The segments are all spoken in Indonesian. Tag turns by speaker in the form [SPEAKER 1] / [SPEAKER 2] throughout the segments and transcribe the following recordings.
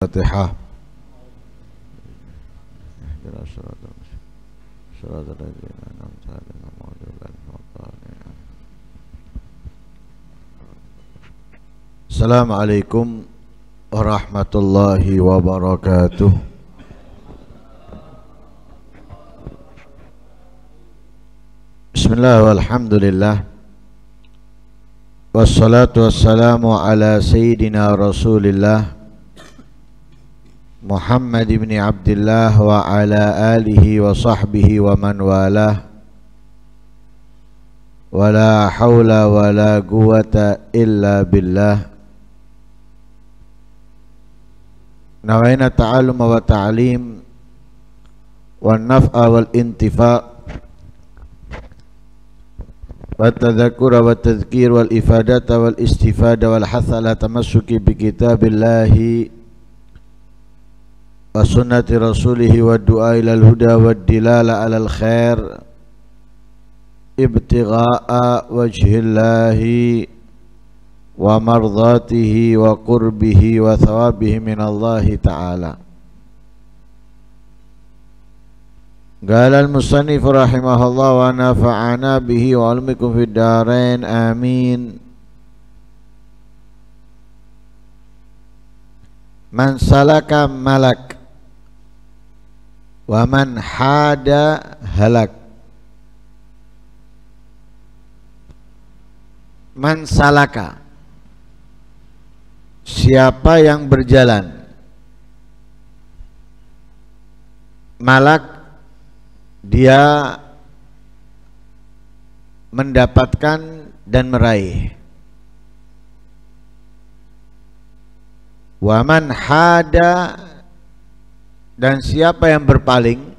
[SPEAKER 1] Fatihah. Assalamualaikum warahmatullahi wabarakatuh. Bismillah walhamdulillah. Wassalatu wassalamu ala sayyidina Rasulillah Muhammad ibn Abdullah wa ala alihi wa sahbihi wa man walah. Wa la hawla wa la quwata illa billah. Nawaina ta'allum wa ta'lim wa naf'a wal intifa' wa tadhakkura wa tadhkir wal ifadata wal istifada wal hatha ala tamassuki bi kitabillahi wa sunnati rasulihi wa du'a ilal huda wa dilala alal khair ibtigha'a wajhillahi wa mardatihi wa qurbihi wa thawabihi minallahi ta'ala. Qala al-musannif rahimahullah wa nafa'ana bihi wa ulmikum fid darain amin. Man salaka malak wa man hada halak. Man salaka, siapa yang berjalan, malak, dia mendapatkan dan meraih. Wa man hada, dan siapa yang berpaling,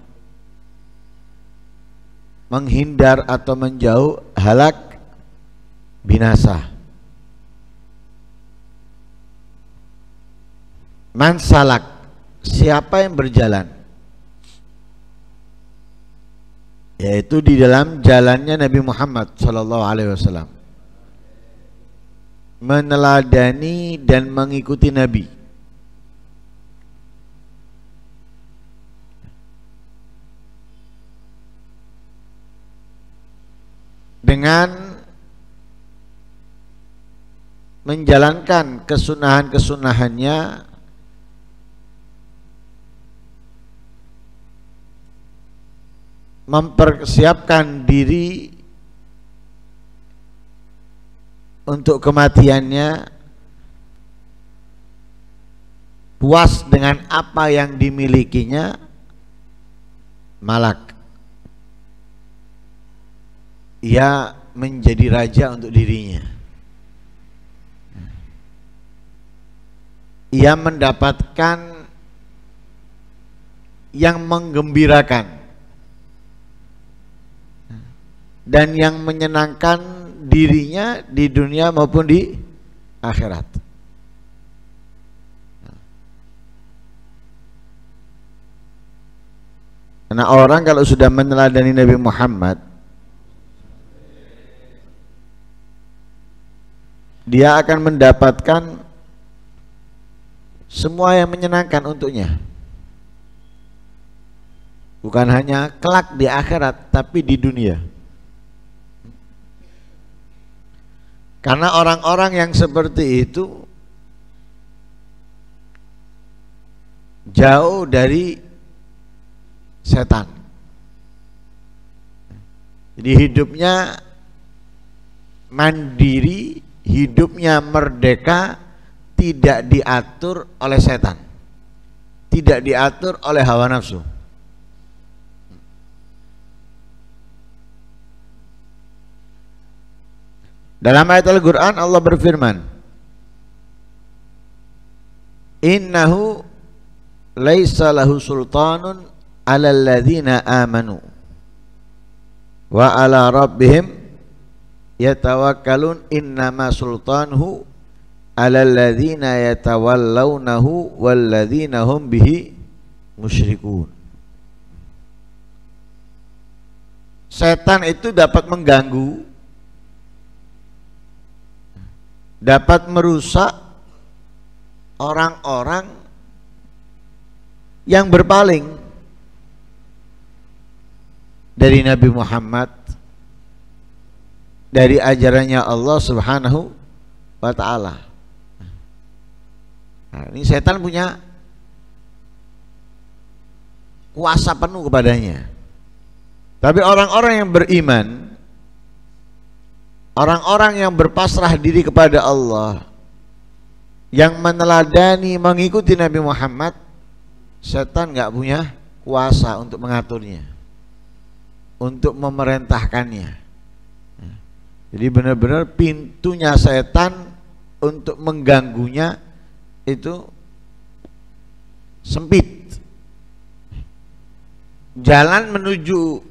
[SPEAKER 1] menghindar atau menjauh, halak, binasa. Man salak, siapa yang berjalan, yaitu di dalam jalannya Nabi Muhammad SAW, meneladani dan mengikuti Nabi, dengan menjalankan kesunahan-kesunahannya, mempersiapkan diri untuk kematiannya, puas dengan apa yang dimilikinya, malak, ia menjadi raja untuk dirinya. Ia mendapatkan yang menggembirakan dan yang menyenangkan dirinya di dunia maupun di akhirat. Karena orang kalau sudah meneladani Nabi Muhammad, dia akan mendapatkan semua yang menyenangkan untuknya. Bukan hanya kelak di akhirat, tapi di dunia. Karena orang-orang yang seperti itu jauh dari setan. Jadi hidupnya mandiri, hidupnya merdeka, tidak diatur oleh setan, tidak diatur oleh hawa nafsu. Dalam ayat Al-Quran Allah berfirman, innahu laisa lahu sultanun ala alladhina amanu wa ala rabbihim yatawakkalun innama sultanuhu ala alladhina yatawallawnahu walladhina hum bihi musyrikun. Setan itu dapat mengganggu, dapat merusak orang-orang yang berpaling dari Nabi Muhammad, dari ajarannya Allah Subhanahu wa ta'ala. Nah, ini setan punya kuasa penuh kepadanya. Tapi orang-orang yang beriman, orang-orang yang berpasrah diri kepada Allah, yang meneladani mengikuti Nabi Muhammad, setan nggak punya kuasa untuk mengaturnya, untuk memerintahkannya. Jadi benar-benar pintunya setan untuk mengganggunya itu sempit. Jalan menuju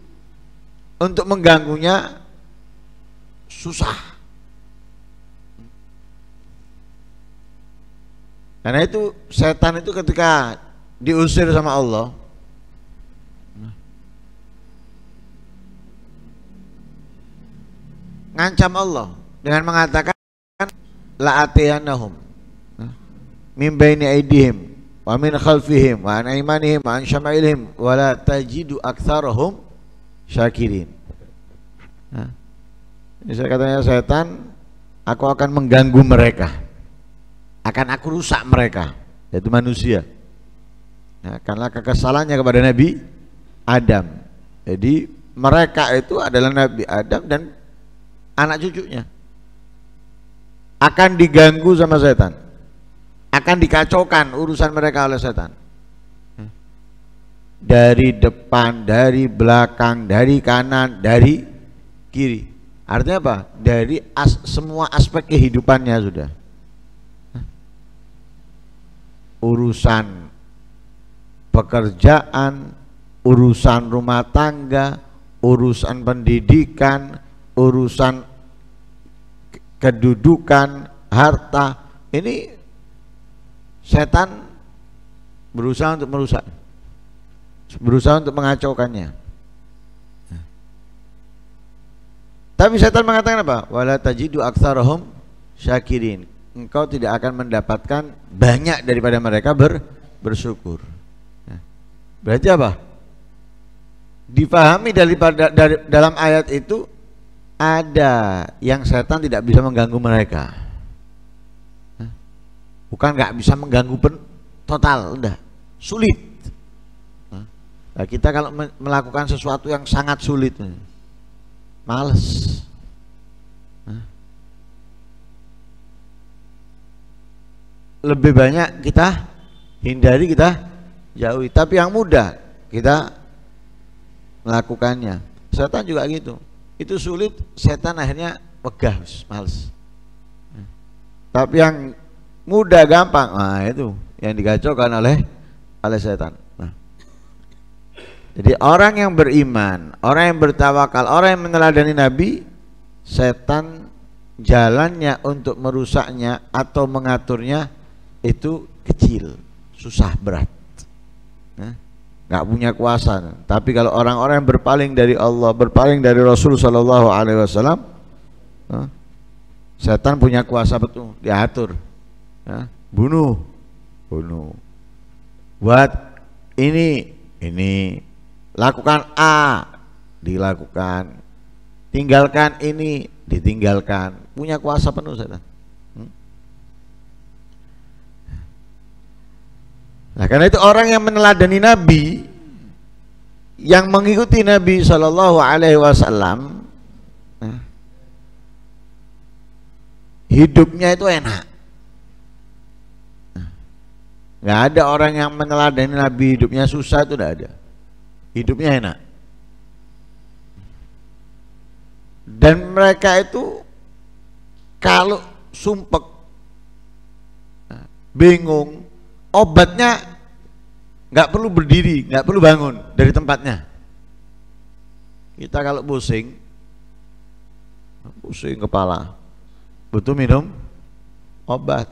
[SPEAKER 1] untuk mengganggunya susah. Karena itu setan itu ketika diusir sama Allah, ngancam Allah dengan mengatakan la atiyannahum min baini aydihim wa min khalfihim wa an aymanihim wa an syama'ilihim wa la tajidu aktsarahum syakirin. Ini saya katanya setan, aku akan mengganggu mereka, akan aku rusak mereka, yaitu manusia. Nah, karena kekesalannya kepada Nabi Adam. Jadi mereka itu adalah Nabi Adam dan anak cucunya akan diganggu sama setan, akan dikacaukan urusan mereka oleh setan, dari depan, dari belakang, dari kanan, dari kiri. Artinya apa? Dari semua aspek kehidupannya sudah. Urusan pekerjaan, urusan rumah tangga, urusan pendidikan, urusan kedudukan, harta, ini setan berusaha untuk merusak, berusaha untuk mengacaukannya. Tapi setan mengatakan apa? Wala tajidu aktsarahum syakirin. Engkau tidak akan mendapatkan banyak daripada mereka bersyukur. Berarti apa? Dipahami dari dalam ayat itu ada yang setan tidak bisa mengganggu mereka. Bukan nggak bisa mengganggu total, enggak, sulit. Nah, kita kalau melakukan sesuatu yang sangat sulit, males. Lebih banyak kita hindari, kita jauhi. Tapi yang mudah kita melakukannya. Setan juga gitu. Itu sulit, setan akhirnya wegah, males. Tapi yang mudah, gampang, nah itu yang dikacaukan oleh setan. Nah, jadi orang yang beriman, orang yang bertawakal, orang yang meneladani Nabi, setan jalannya untuk merusaknya atau mengaturnya itu kecil, susah, berat, nggak punya kuasa. Tapi kalau orang-orang yang berpaling dari Allah, berpaling dari Rasul Shallallahu Alaihi Wasallam, setan punya kuasa betul, diatur, bunuh, buat ini, lakukan A, dilakukan, tinggalkan ini, ditinggalkan, punya kuasa penuh setan. Nah, karena itu orang yang meneladani Nabi, yang mengikuti Nabi Shallallahu Alaihi Wasallam, hidupnya itu enak. Nggak ada orang yang meneladani Nabi hidupnya susah, itu tidak ada. Hidupnya enak. Dan mereka itu kalau sumpek, bingung, obatnya nggak perlu berdiri, nggak perlu bangun dari tempatnya. Kita kalau pusing kepala, butuh minum obat.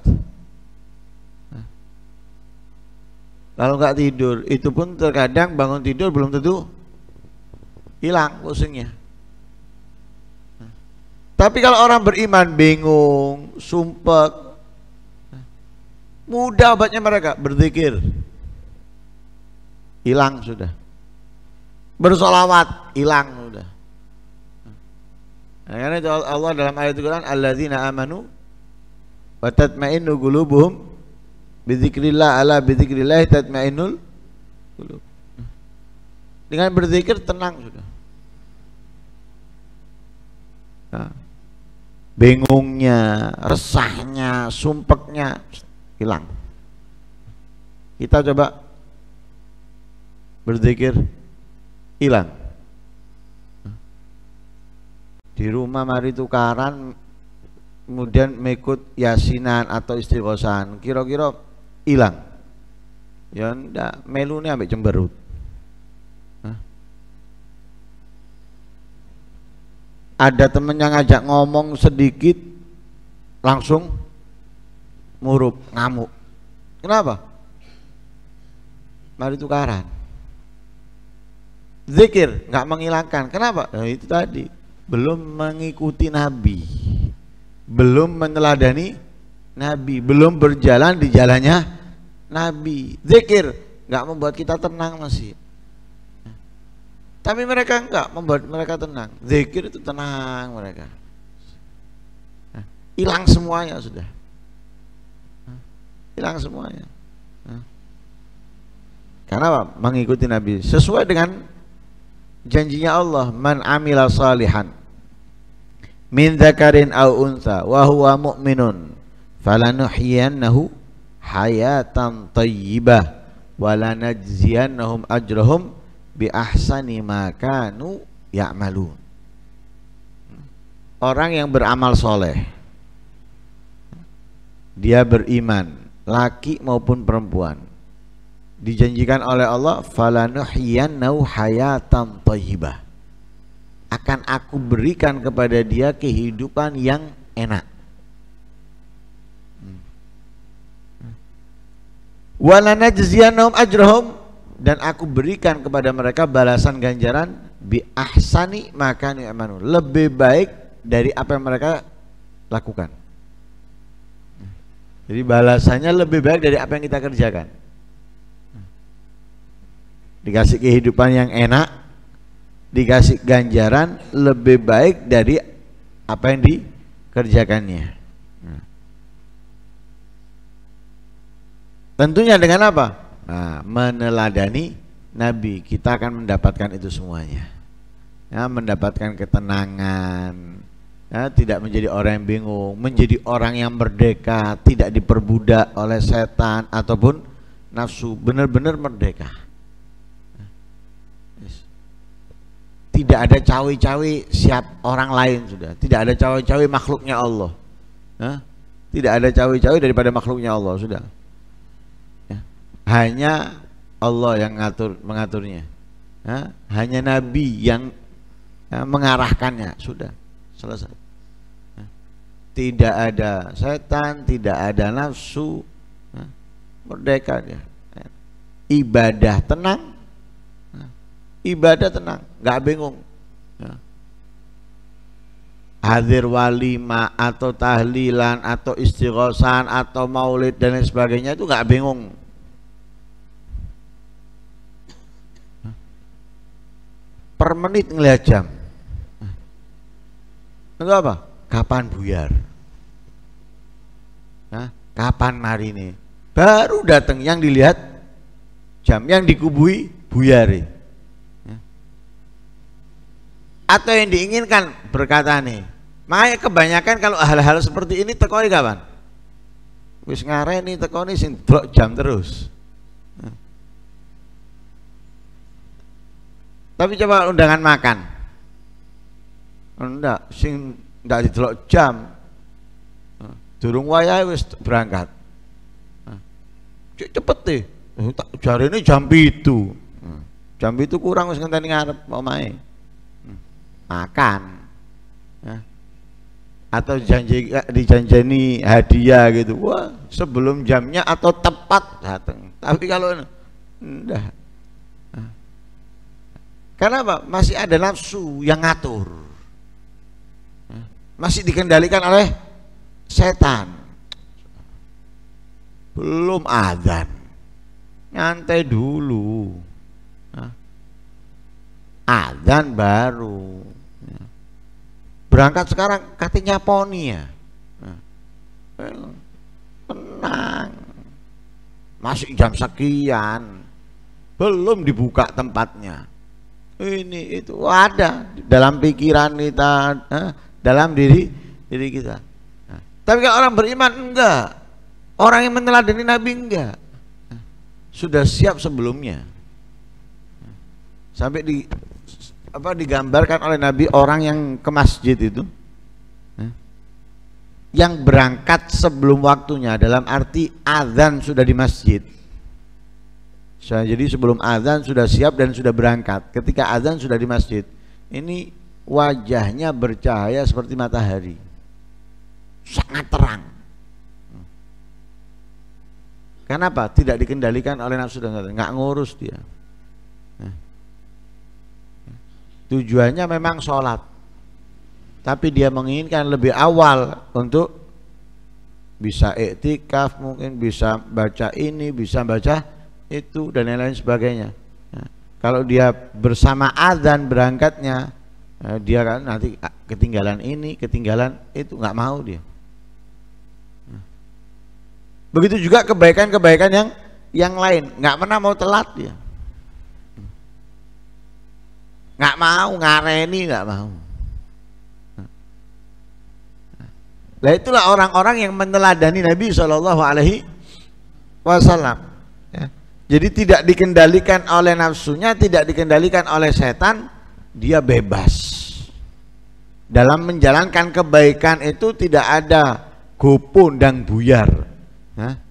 [SPEAKER 1] Kalau nggak tidur, itu pun terkadang bangun tidur belum tentu hilang pusingnya. Tapi kalau orang beriman bingung, sumpek, mudah obatnya mereka berzikir. hilang sudah. Bersolawat hilang sudah. Nah, karena itu Allah dalam ayat Al-Quran, alladzina amanu wa tatma'innu qulubuhum bidzikrillah, ala bidzikrillah tatma'innul qulub. Dengan berzikir tenang sudah. Nah, bingungnya, resahnya, sumpeknya hilang. Kita coba berzikir, hilang. Di rumah mari tukaran, kemudian mengikut yasinan atau istighosan, kira-kira hilang. Ya ndak, melune ambek cemberut. Ada temen yang ngajak ngomong sedikit langsung murup, ngamuk. Kenapa? Mari tukaran. Zikir nggak menghilangkan. Kenapa? Nah, itu tadi belum mengikuti Nabi, belum meneladani Nabi, belum berjalan di jalannya Nabi. Zikir nggak membuat kita tenang masih. Tapi mereka enggak membuat mereka tenang. Zikir itu tenang mereka. Hilang semuanya sudah. Hilang semuanya. Karena apa? Mengikuti Nabi sesuai dengan janjinya Allah, man amila salihan min dzakarin aw untha wa huwa mu'minun falanuhyiyannahu hayatan thayyibah wa lanajziyannahum ajrahum bi ahsani ma kanu ya'malun. Orang yang beramal soleh, dia beriman, laki maupun perempuan, dijanjikan oleh Allah, falanuhyiyannahu hayatan thayyibah, akan aku berikan kepada dia kehidupan yang enak. Wa lanajziyannahum ajrahum, dan aku berikan kepada mereka balasan ganjaran bi ahsani ma kanu ya'malun, lebih baik dari apa yang mereka lakukan. Jadi balasannya lebih baik dari apa yang kita kerjakan. Dikasih kehidupan yang enak, dikasih ganjaran lebih baik dari apa yang dikerjakannya. Tentunya dengan apa? Nah, meneladani Nabi, kita akan mendapatkan itu semuanya. Ya, mendapatkan ketenangan, ya, tidak menjadi orang yang bingung, menjadi orang yang merdeka, tidak diperbudak oleh setan ataupun nafsu, benar-benar merdeka. Tidak ada cawe-cawe siap orang lain sudah, tidak ada cawe-cawe makhluknya Allah. Tidak ada cawe-cawe daripada makhluknya Allah sudah. Hanya Allah yang mengaturnya, hanya Nabi yang mengarahkannya, sudah selesai. Tidak ada setan, tidak ada nafsu, merdeka dia. Ibadah tenang, ibadah tenang, nggak bingung. Hadir walimah atau tahlilan atau istighosan atau maulid dan lain sebagainya itu nggak bingung. Per menit ngelihat jam. Itu apa? Kapan buyar? Kapan mari ini? Baru datang, yang dilihat jam, yang dikubui buyari. Atau yang diinginkan berkata nih. Makanya kebanyakan kalau hal-hal seperti ini tekoni kapan? Wis ngareni tekoni sing delok jam terus. Tapi coba undangan makan, enggak, sing enggak didelok jam, durung wayahe wis berangkat. Cepet deh, jari ini jam 7, jam 7 kurang wis ngenteni ngarep omahe makan, atau dijanjeni hadiah gitu, wah sebelum jamnya atau tepat datang. Tapi kalau enggak. Karena apa? Masih ada nafsu yang ngatur, masih dikendalikan oleh setan. Belum adzan, nyantai dulu, Adzan baru. Berangkat sekarang katanya poni ya. Tenang. Masih jam sekian. Belum dibuka tempatnya. Ini itu ada dalam pikiran kita, dalam diri kita. Tapi kalau orang beriman enggak. Orang yang meneladani Nabi enggak. Sudah siap sebelumnya. Sampai digambarkan oleh Nabi orang yang ke masjid itu yang berangkat sebelum waktunya, dalam arti azan sudah di masjid. Jadi sebelum azan sudah siap dan sudah berangkat. Ketika azan sudah di masjid, ini wajahnya bercahaya seperti matahari, sangat terang. Kenapa? Tidak dikendalikan oleh nafsu dan nggak ngurus dia. Tujuannya memang sholat, tapi dia menginginkan lebih awal untuk bisa iktikaf, mungkin bisa baca ini, bisa baca itu dan lain-lain sebagainya. Kalau dia bersama azan berangkatnya, dia kan nanti ketinggalan ini, ketinggalan itu, nggak mau dia. Begitu juga kebaikan-kebaikan yang lain, nggak pernah mau telat dia. Nggak mau ngareni, nggak mau. Nah itulah orang-orang yang meneladani Nabi SAW. Ya. Jadi tidak dikendalikan oleh nafsunya, tidak dikendalikan oleh setan, dia bebas. Dalam menjalankan kebaikan itu tidak ada gopo dan buyar. Ya.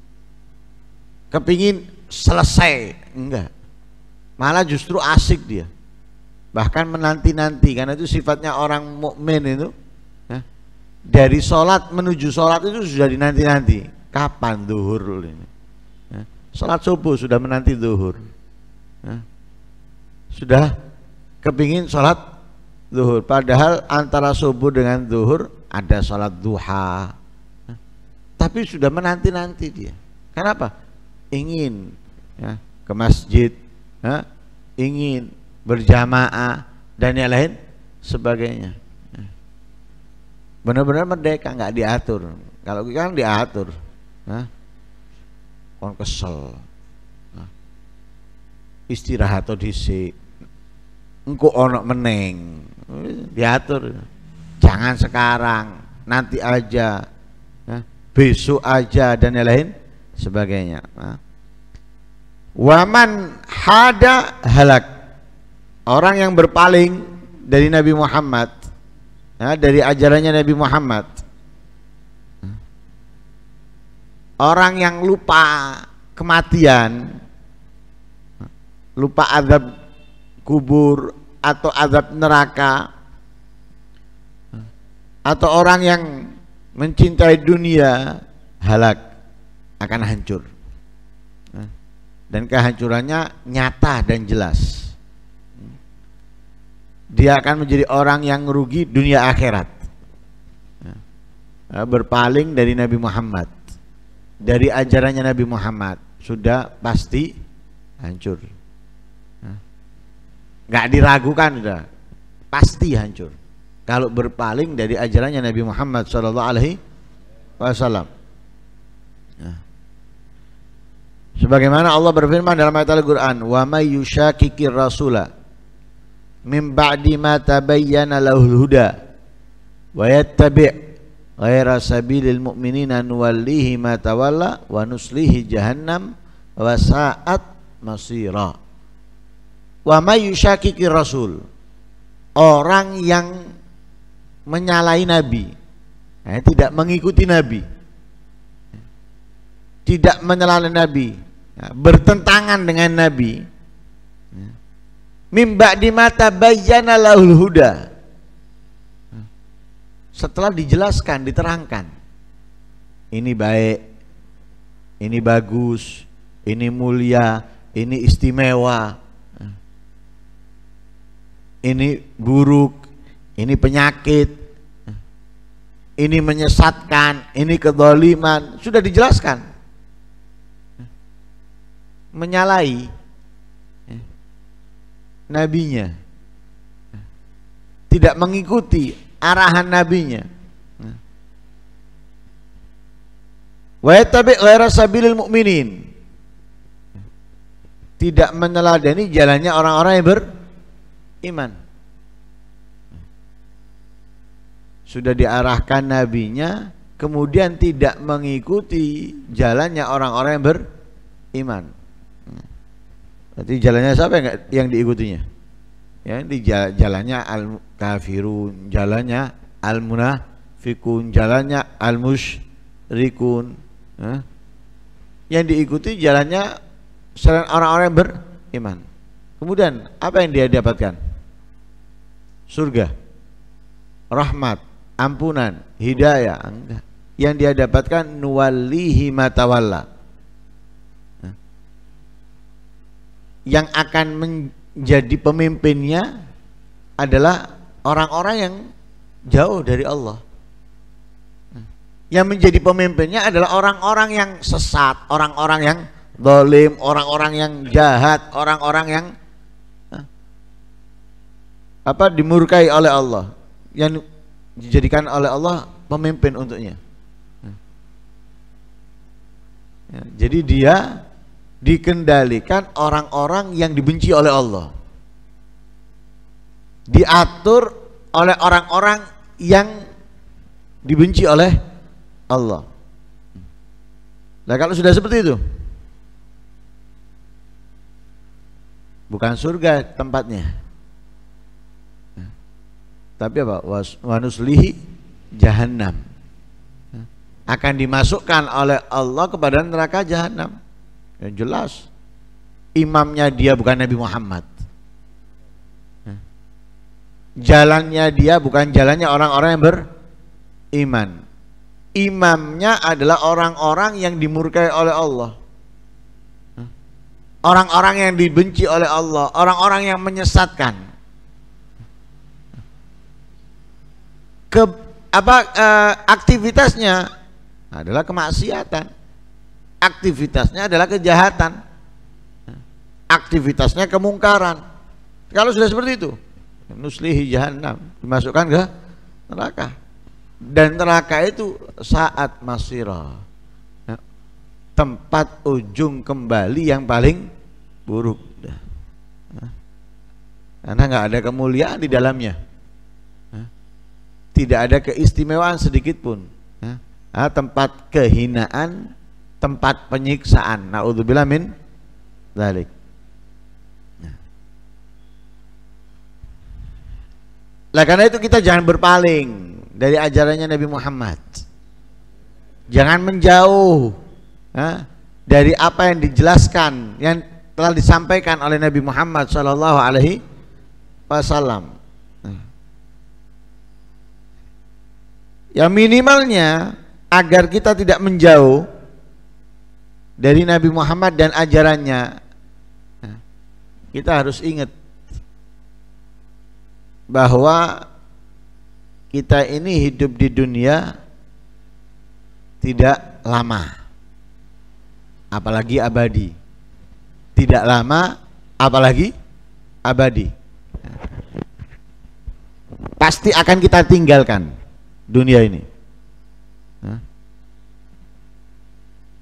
[SPEAKER 1] Kepingin selesai, enggak. Malah justru asik dia. Bahkan menanti-nanti, karena itu sifatnya orang mukmin itu ya, dari sholat menuju sholat itu sudah dinanti-nanti. Kapan zuhur ini ya, sholat subuh sudah menanti zuhur ya, sudah kepingin sholat zuhur, padahal antara subuh dengan zuhur ada sholat duha ya, tapi sudah menanti-nanti dia. Kenapa? Ingin ya, ke masjid ya, ingin berjamaah dan yang lain sebagainya. Benar-benar merdeka, nggak diatur. Kalau kita kan diatur, kon kesel, istirahat atau dhisik, engko ono meneng, diatur. Jangan sekarang, nanti aja, besok aja dan yang lain sebagainya. Waman hada halak. Orang yang berpaling dari Nabi Muhammad ya, dari ajarannya Nabi Muhammad, orang yang lupa kematian, lupa azab kubur atau azab neraka, atau orang yang mencintai dunia, halak, akan hancur dan kehancurannya nyata dan jelas. Dia akan menjadi orang yang rugi dunia akhirat, berpaling dari Nabi Muhammad, dari ajarannya Nabi Muhammad, sudah pasti hancur, nggak diragukan, sudah pasti hancur kalau berpaling dari ajarannya Nabi Muhammad SAW. Sebagaimana Allah berfirman dalam ayat Al-Quran, wa may yushakikir rasula min ba'di ma tabayyana lahul huda wa yattabi' ghaira sabilil mu'minina nuwallihi ma tawalla wa nuslihi jahannam wa sa'at masira. Wa may yushakikir rasul, orang yang menyalahi Nabi, tidak mengikuti Nabi, tidak menyalahkan Nabi, bertentangan dengan Nabi, mimba di mata bayyana lahul huda, setelah dijelaskan, diterangkan, ini baik, ini bagus, ini mulia, ini istimewa, ini buruk, ini penyakit, ini menyesatkan, ini kezaliman, sudah dijelaskan. Menyalahi nabinya, tidak mengikuti arahan nabinya. Wa yattabi' ghaira sabilil mu'minin, tidak meneladani jalannya orang-orang yang beriman. Sudah diarahkan nabinya, kemudian tidak mengikuti jalannya orang-orang yang beriman. Berarti jalannya siapa yang diikutinya? Ya, di jalannya al-kafirun, jalannya al-munafikun, jalannya al-musyrikun. Yang diikuti jalannya selain orang-orang yang beriman. Kemudian apa yang dia dapatkan? Surga, rahmat, ampunan, hidayah? Enggak. Yang dia dapatkan nuwallihi ma tawalla. Yang akan menjadi pemimpinnya adalah orang-orang yang jauh dari Allah. Yang menjadi pemimpinnya adalah orang-orang yang sesat, orang-orang yang zalim, orang-orang yang jahat, orang-orang yang dimurkai oleh Allah, yang dijadikan oleh Allah pemimpin untuknya. Jadi dia dikendalikan orang-orang yang dibenci oleh Allah, diatur oleh orang-orang yang dibenci oleh Allah. Nah, kalau sudah seperti itu, bukan surga tempatnya, tapi apa? Wanuslihi jahannam, akan dimasukkan oleh Allah kepada neraka jahannam. Yang jelas imamnya dia bukan Nabi Muhammad, jalannya dia bukan jalannya orang-orang yang beriman. Imamnya adalah orang-orang yang dimurkai oleh Allah, orang-orang yang dibenci oleh Allah, orang-orang yang menyesatkan. Aktivitasnya adalah kemaksiatan, aktivitasnya adalah kejahatan, aktivitasnya kemungkaran. Kalau sudah seperti itu, nuslihi jahannam, dimasukkan ke neraka. Dan neraka itu saat masirah, tempat ujung kembali yang paling buruk. Karena nggak ada kemuliaan di dalamnya, tidak ada keistimewaan sedikit pun, tempat kehinaan, tempat penyiksaan. Na'udzubillah min dzalik. Lah karena itu kita jangan berpaling dari ajarannya Nabi Muhammad. Jangan menjauh dari apa yang dijelaskan, yang telah disampaikan oleh Nabi Muhammad Sallallahu Alaihi Wasallam. Yang minimalnya agar kita tidak menjauh dari Nabi Muhammad dan ajarannya, kita harus ingat bahwa kita ini hidup di dunia tidak lama, apalagi abadi. Tidak lama, apalagi abadi. Pasti akan kita tinggalkan dunia ini.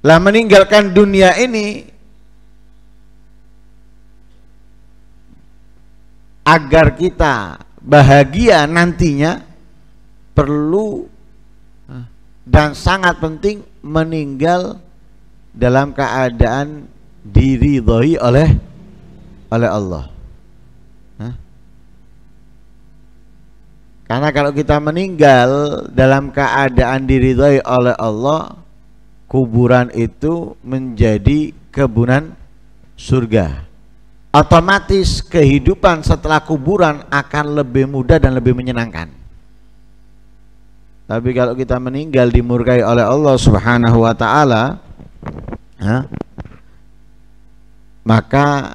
[SPEAKER 1] Lah meninggalkan dunia ini agar kita bahagia nantinya, perlu dan sangat penting meninggal dalam keadaan diridhoi oleh Allah. Karena kalau kita meninggal dalam keadaan diridhoi oleh Allah, kuburan itu menjadi kebunan surga. Otomatis kehidupan setelah kuburan akan lebih mudah dan lebih menyenangkan. Tapi kalau kita meninggal dimurkai oleh Allah Subhanahu wa taala, maka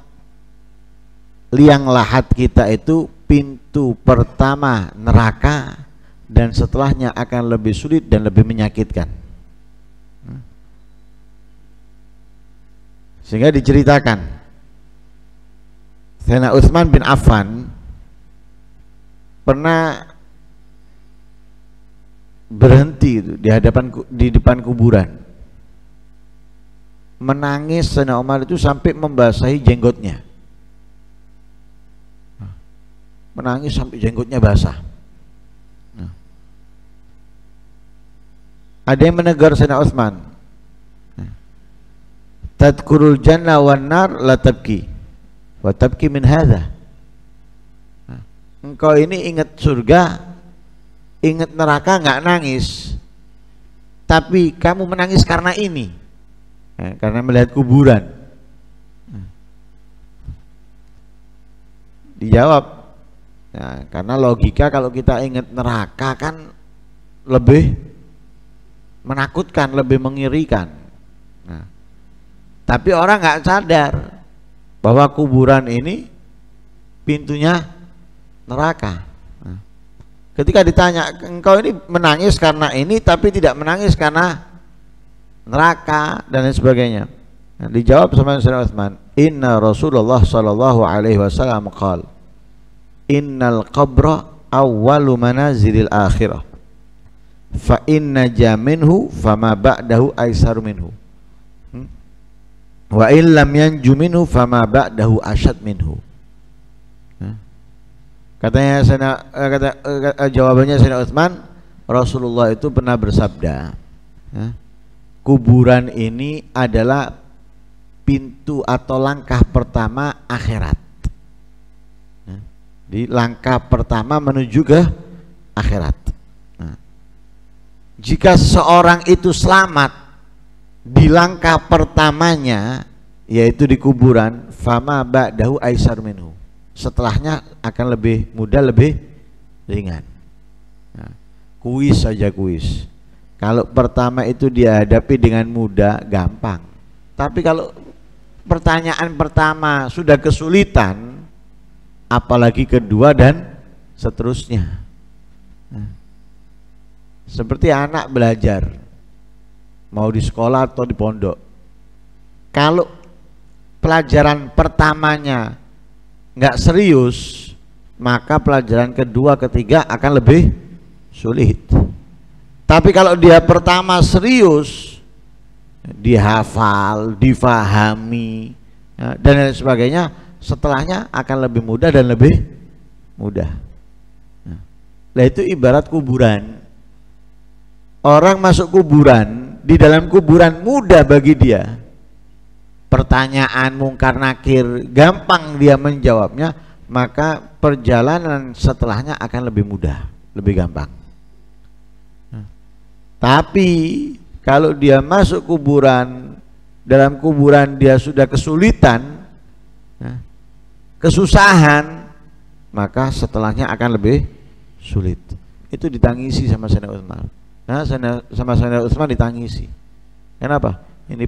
[SPEAKER 1] liang lahat kita itu pintu pertama neraka, dan setelahnya akan lebih sulit dan lebih menyakitkan. Sehingga diceritakan Sayyidina Utsman bin Affan pernah berhenti itu di depan kuburan, menangis. Sayyidina Umar itu sampai membasahi jenggotnya, menangis sampai jenggotnya basah. Ada yang menegur Sayyidina Utsman, tadkurul jannah wan nar la tabki wa tabki min hadha. Engkau ini ingat surga, ingat neraka, nggak nangis, tapi kamu menangis karena ini, karena melihat kuburan. Dijawab, karena logika kalau kita ingat neraka kan lebih menakutkan, lebih mengerikan. Tapi orang nggak sadar bahwa kuburan ini pintunya neraka. Ketika ditanya, engkau ini menangis karena ini tapi tidak menangis karena neraka dan lain sebagainya. Dijawab sama Sayyidina Utsman, inna Rasulullah sallallahu alaihi wasallam qala, innal qabra awwalu manazilil akhirah, fa inna jaminhu fama ba'dahu aisaru minhu, wa illam yanju minhu fama ba'dahu asyad minhu. Katanya jawabannya Sayyidina Utsman, Rasulullah itu pernah bersabda, kuburan ini adalah pintu atau langkah pertama akhirat. Di langkah pertama menuju ke akhirat. Jika seseorang itu selamat di langkah pertamanya, yaitu di kuburan, fama ba'dahu aisar minhu, setelahnya akan lebih mudah, lebih ringan. Kuis saja kuis. Kalau pertama itu dihadapi dengan mudah, gampang. Tapi kalau pertanyaan pertama sudah kesulitan, apalagi kedua dan seterusnya. Seperti anak belajar, mau di sekolah atau di pondok. Kalau pelajaran pertamanya nggak serius, maka pelajaran kedua, ketiga akan lebih sulit. Tapi kalau dia pertama serius, dihafal, difahami, dan lain sebagainya, setelahnya akan lebih mudah dan lebih mudah. Nah, itu ibarat kuburan. Orang masuk kuburan, di dalam kuburan mudah bagi dia. Pertanyaan mungkar nakir gampang dia menjawabnya, maka perjalanan setelahnya akan lebih mudah, lebih gampang. Tapi kalau dia masuk kuburan, dalam kuburan dia sudah kesulitan, kesusahan, maka setelahnya akan lebih sulit. Itu ditangisi sama Sayyidina Utsman. Nah, sama Sayyidina Utsman ditangisi. Kenapa? Ini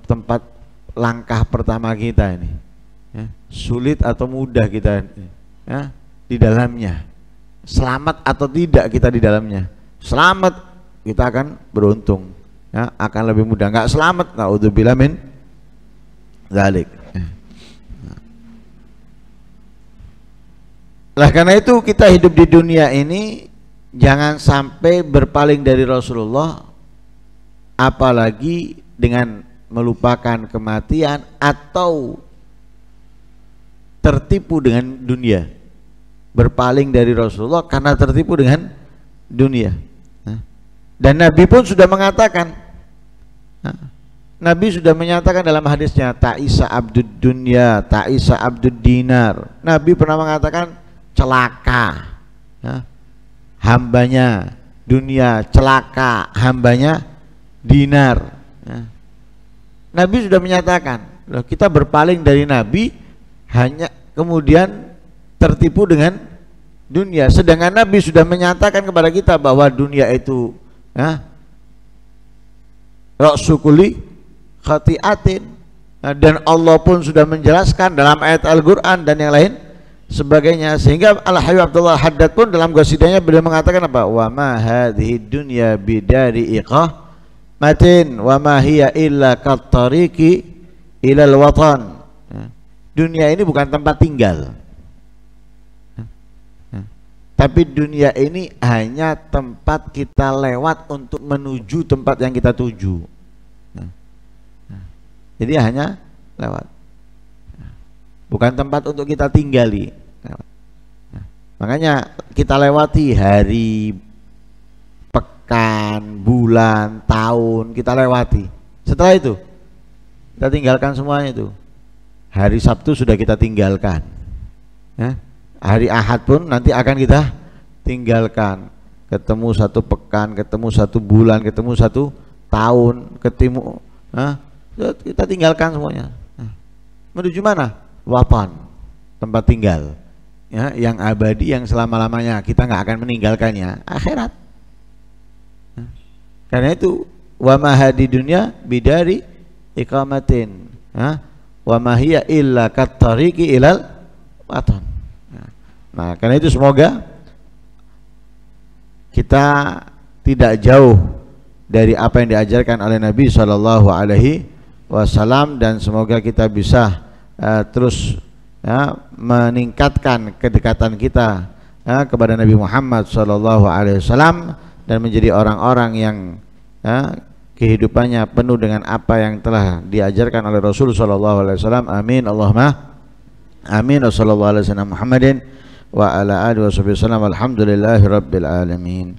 [SPEAKER 1] tempat langkah pertama kita ini, sulit atau mudah kita di dalamnya, selamat atau tidak kita di dalamnya. Selamat, kita akan beruntung, akan lebih mudah. Nggak selamat, naudzubillah min dzalik. Lah karena itu kita hidup di dunia ini jangan sampai berpaling dari Rasulullah, apalagi dengan melupakan kematian atau tertipu dengan dunia. Berpaling dari Rasulullah karena tertipu dengan dunia. Dan Nabi pun sudah mengatakan, Nabi sudah menyatakan dalam hadisnya, ta'isa abdud dunya, ta'isa abdud dinar. Nabi pernah mengatakan, celaka hambanya dunia, celaka hambanya dinar. Nabi sudah menyatakan, kita berpaling dari Nabi hanya kemudian tertipu dengan dunia. Sedangkan Nabi sudah menyatakan kepada kita bahwa dunia itu ra'su kulli khati'atin, dan Allah pun sudah menjelaskan dalam ayat Al-Quran dan yang lain sebagainya. Sehingga Al-Habib Abdullah Haddad pun dalam qasidahnya beliau mengatakan apa? Wa ma hadhihi dunya bidari iqamatin wa ma hiya illa kattariqi ilal watan. Dunia ini bukan tempat tinggal. Tapi dunia ini hanya tempat kita lewat untuk menuju tempat yang kita tuju. Jadi hanya lewat, bukan tempat untuk kita tinggali. Makanya kita lewati hari, pekan, bulan, tahun, kita lewati. Setelah itu kita tinggalkan semuanya itu. Hari Sabtu sudah kita tinggalkan, ya. Hari Ahad pun nanti akan kita tinggalkan. Ketemu satu pekan, ketemu satu bulan, ketemu satu tahun, ketemu, kita tinggalkan semuanya. Menuju mana? Watan, tempat tinggal, ya, yang abadi, yang selama-lamanya. Kita nggak akan meninggalkannya, akhirat. Karena itu, wa ma hadi dunya bidari iqamatin, wa ma hiya illa kattariqi ilal watan. Nah, karena itu semoga kita tidak jauh dari apa yang diajarkan oleh Nabi Shallallahu Alaihi Wasallam, dan semoga kita bisa terus, ya, meningkatkan kedekatan kita, ya, kepada Nabi Muhammad Shallallahu Alaihi Wasallam, dan menjadi orang-orang yang, ya, kehidupannya penuh dengan apa yang telah diajarkan oleh Rasul Shallallahu Alaihi Wasallam. Amin Allahumma amin. Wassallallahu alaihi wasallam Muhammadin wa ala alihi wasallam. Alhamdulillahi rabbil alamin.